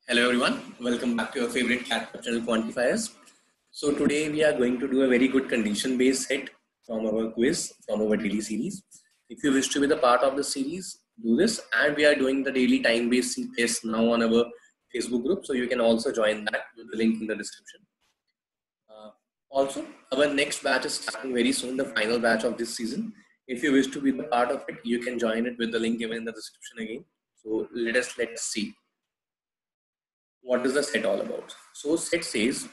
Hello everyone, welcome back to your favorite CAT channel quantifiers. So today we are going to do a very good condition based set from our quiz from our daily series. If you wish to be the part of the series, do this, and we are doing the daily time based test now on our Facebook group, so you can also join that with the link in the description. Also, our next batch is starting very soon, the final batch of this season. If you wish to be the part of it, you can join it with the link given in the description again. So let's see. What is the set all about? So set says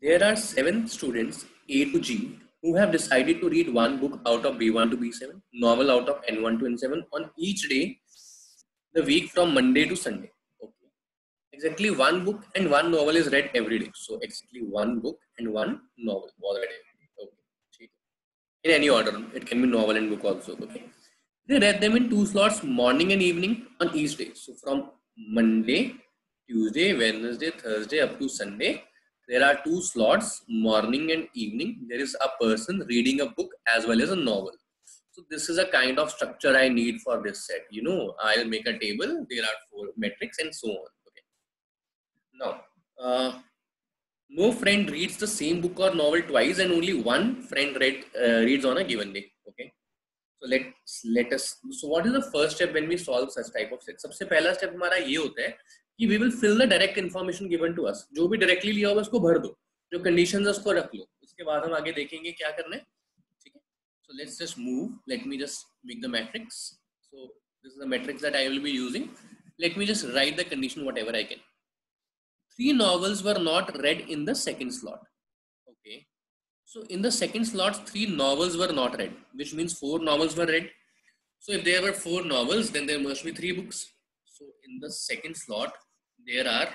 there are 7 students A to G who have decided to read one book out of B1 to B7, novel out of N1 to N7 on each day the week from Monday to Sunday. Okay. Exactly one book and one novel is read every day. So exactly one book and one novel was read every day. Okay. In any order, it can be novel and book also. Okay. They read them in 2 slots, morning and evening on each day. So from Monday, Tuesday, Wednesday, Thursday up to Sunday, there are 2 slots, morning and evening. There is a person reading a book as well as a novel. So this is a kind of structure I need for this set. You know, I'll make a table. There are 4 metrics and so on. Okay. Now, no friend reads the same book or novel twice, and only one friend reads on a given day. Okay. So let us. So what is the first step when we solve such type of set? सबसे पहला step हमारा ये होता है कि we will fill the direct information given to us. जो भी directly लिया होगा उसको भर दो, जो conditions है उसको रख लो. उसके बाद हम आगे देखेंगे क्या करना है. ठीक है. So let's just move. Let me just make the matrix. So this is the matrix that I will be using. Let me just write the condition whatever I can. 3 novels were not read in the second slot. Okay. So in the second slot, 3 novels were not read, which means 4 novels were read. So if there were 4 novels, then there must be 3 books. So in the second slot, there are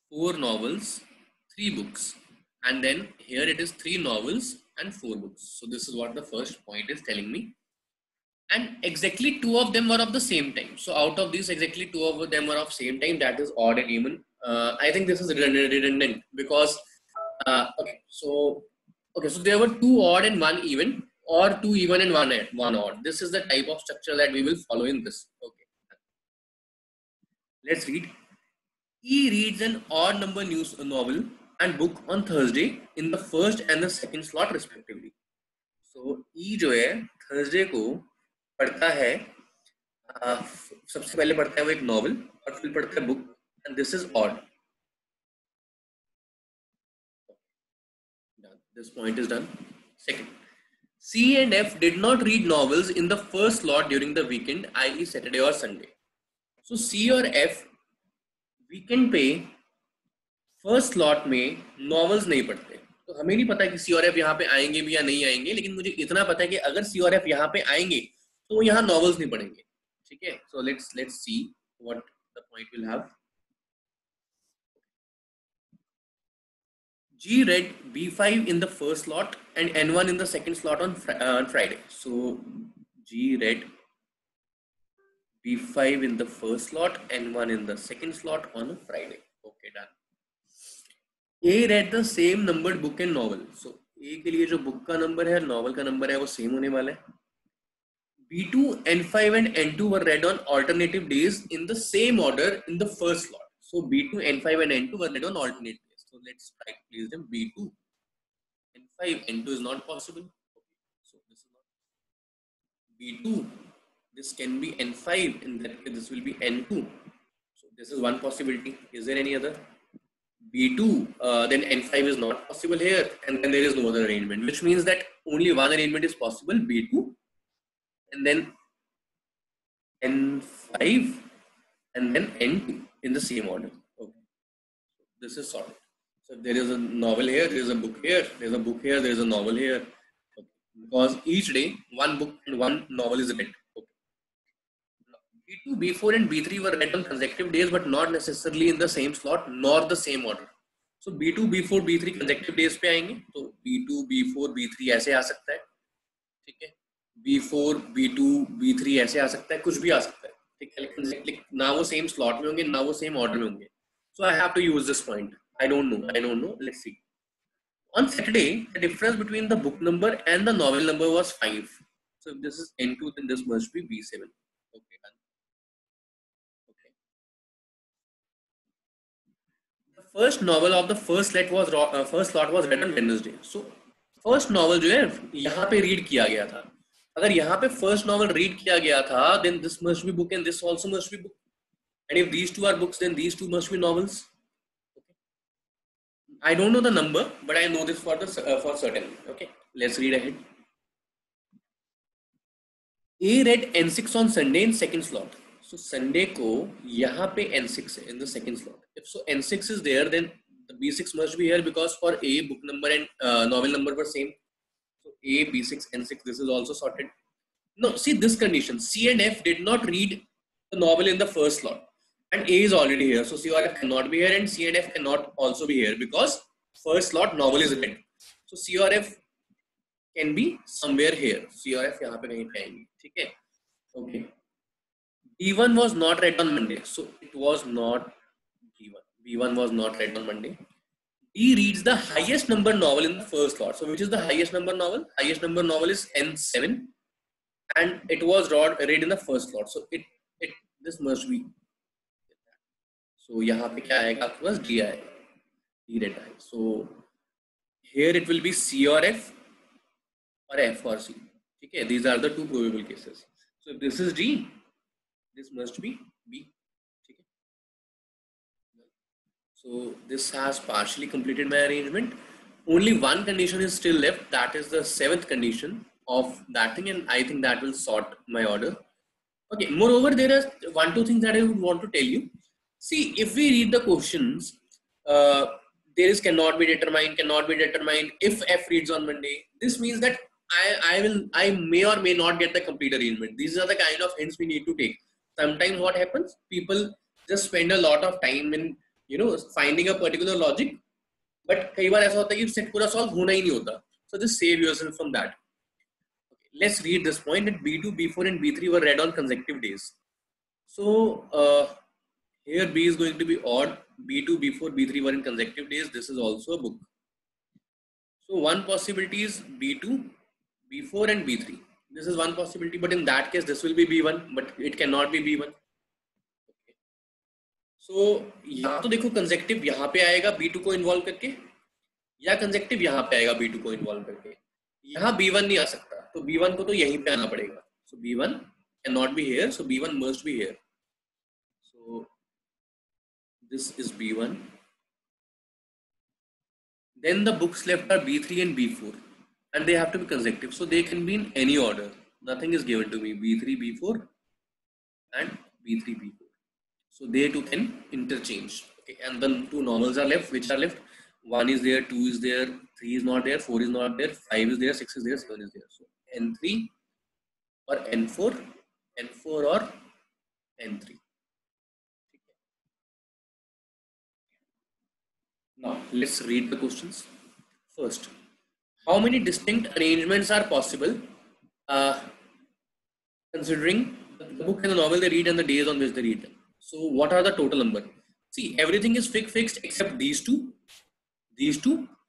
4 novels, 3 books. And then here it is 3 novels and 4 books. So this is what the first point is telling me. And exactly 2 of them were of the same time. So out of these, exactly 2 of them were of same time. That is odd and even. I think this is redundant because okay, so there were 2 odd and 1 even, or 2 even and 1 odd. This is the type of structure that we will follow in this. Okay, let's read. E reads an odd number news novel and book on Thursday in the first and the second slot respectively. So E जो है Thursday को पढ़ता है, सबसे पहले पढ़ता है वो एक नॉवल और फिर पढ़ता है book, and this is odd. This point is done. Second, C and F did not read novels in the first slot during the weekend, i.e. Saturday or Sunday. So C और F weekend पे first slot में novels नहीं पढ़ते. तो हमें नहीं पता कि सी और एफ यहाँ पे आएंगे भी या नहीं आएंगे, लेकिन मुझे इतना पता है कि अगर सी और एफ यहाँ पे आएंगे तो वो यहाँ नॉवेल्स नहीं पढ़ेंगे. ठीक है. So let's see what the point will have. G read B5 in the first slot and N1 in the second slot on Friday. So G read B5 in the first slot, N1 in the second slot on a Friday. Okay, done. A read the same numbered book and novel. So A के लिए जो book का number है, novel का number है, वो same होने वाला है. B2, N5 and N2 were read on alternative days in the same order in the first slot. So B2, N5 and N2 were read on alternate days. So let's try to place them. B2, N5, N2 is not possible. Okay. So this is not B2. This can be N5. In that case, this will be N2. So this is one possibility. Is there any other? B2, then N5 is not possible here, and then there is no other arrangement, which means that only one arrangement is possible, B2, and then N5, and then N2 in the same order. Okay, this is sorted. So there is a novel here, there is a book here, there is a book here, there is a novel here. Okay. Because each day one book and one novel is read. Okay. B2, B4 and B3 were read on consecutive days, but not necessarily in the same slot nor the same order. So B2, B4, B3 consecutive days पे आएंगे, तो B2, B4, B3 ऐसे आ सकता है. ठीक है. B4, B2, B3 ऐसे आ सकता है, कुछ भी आ सकता है. ठीक है. लेकिन ना वो same slot में होंगे, ना वो same order में होंगे. So I have to use this point. I don't know. Let's see. On Saturday, the difference between the book number and the novel number was 5. So if this is N2, then this must be B7. Okay, done. Okay. first novel of the first lot was read on Wednesday. So first novel जो है यहाँ पे read किया गया था. अगर यहाँ पे first novel read किया गया था, then this must be book and this also must be book. And if these two are books, then these two must be novels. Okay. I don't know the number, but I know this for certain. Okay, let's read ahead. A read N6 on Sunday in second slot. So Sunday को यहाँ पे N6 है in the second slot. If so N6 is there, then the B6 must be here because for A book number and novel number were same. So A, B6, N6. This is also sorted. No, see this condition. C and F did not read the novel in the first slot, and A is already here. So C or F cannot be here, and C and F cannot also be here because first slot novel is read. So C or F can be somewhere here. C or F यहाँ पे कहीं पे आएंगी. ठीक है? Okay. B1 was not read on Monday, so it was not B1. B1 was not read on Monday. D reads the highest number novel in the first slot. So which is the highest number novel? Highest number novel is N7, and it was read in the first slot. So this must be. So यहाँ पे क्या आएगा आपके पास? D आएगा. D read आएगा. So here it will be C or F or F or C. Okay, these are the two probable cases. So if this is D, this must be B. Okay. So this has partially completed my arrangement. Only one condition is still left. That is the 7th condition of that thing, and I think that will sort my order. Okay. Moreover, there are 1-2 things that I would want to tell you. See, if we read the questions, there is cannot be determined. If F reads on Monday, this means that I may or may not get the complete arrangement. These are the kind of hints we need to take. Sometimes what happens, people just spend a lot of time in finding a particular logic, but कई बार ऐसा होता है कि set पूरा solve होना ही नहीं होता. So just save yourself from that. Okay, let's read this point that B2, B4 and B3 were read on consecutive days. So here B is going to be odd. B2, B4, B3 were in consecutive days. This is also a book. So one possibility is B2, B4 and B3. This is one possibility, but in that case, this will be B1, but it cannot be B1. Okay. So यहाँ तो देखो consecutive यहाँ पे आएगा B2 को involve करके, या consecutive यहाँ पे आएगा B2 को involve करके. यहाँ B1 नहीं आ सकता, तो B1 को तो यहीं पे आना पड़ेगा. So B1 cannot be here, so B1 must be here. So this is B1. Then the books left are B3 and B4, and they have to be consecutive, so they can be in any order. Nothing is given to me. B3, B4 and B3, B4. So they two can interchange. Okay, and then two normals are left. Which are left? 1 is there, 2 is there, 3 is not there, 4 is not there, 5 is there, 6 is there, 7 is there. So N3 or N4, N4 or N3. Now let's read the questions. First, how many distinct arrangements are possible considering the book and the novel they read and the days on which they read them? So what are the total number? See, everything is fixed except these two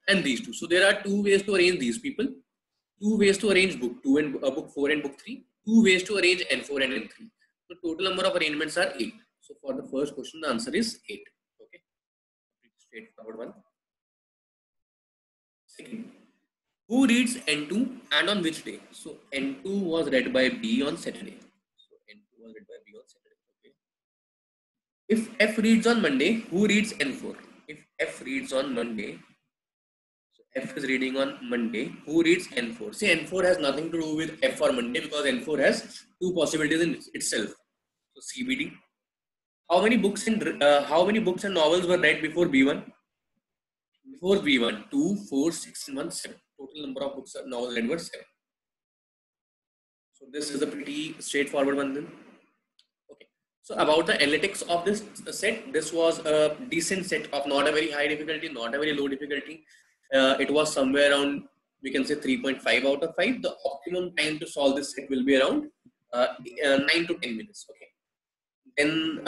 and these two. So there are 2 ways to arrange these people, 2 ways to arrange book 2 and book 4 and book 3, 2 ways to arrange N4 and N3. So total number of arrangements are 8. So for the first question, the answer is 8. Okay, straightforward one. Second, who reads N2 and on which day? So N2 was read by B on Saturday. So N2 was read by B on Saturday. Okay. If F reads on Monday, who reads N4? If F reads on Monday, so F is reading on Monday, who reads N4? See, N4 has nothing to do with F or Monday because N4 has 2 possibilities in itself. So CBD. How many books and novels were read before B1? Before B1, 2, 4, 6, and 1, 7. Total number of books and novels read were 7. So this is a pretty straightforward one then. Okay. So about the analytics of this set, this was a decent set of not a very high difficulty, not a very low difficulty. It was somewhere around, we can say 3.5 out of 5. The optimum time to solve this set will be around 9 to 10 minutes. Okay. Then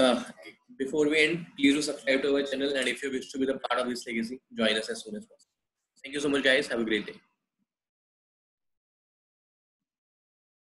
before we end, please do subscribe to our channel, and if you wish to be the part of this legacy, join us as soon as possible. Thank you so much, guys. Have a great day.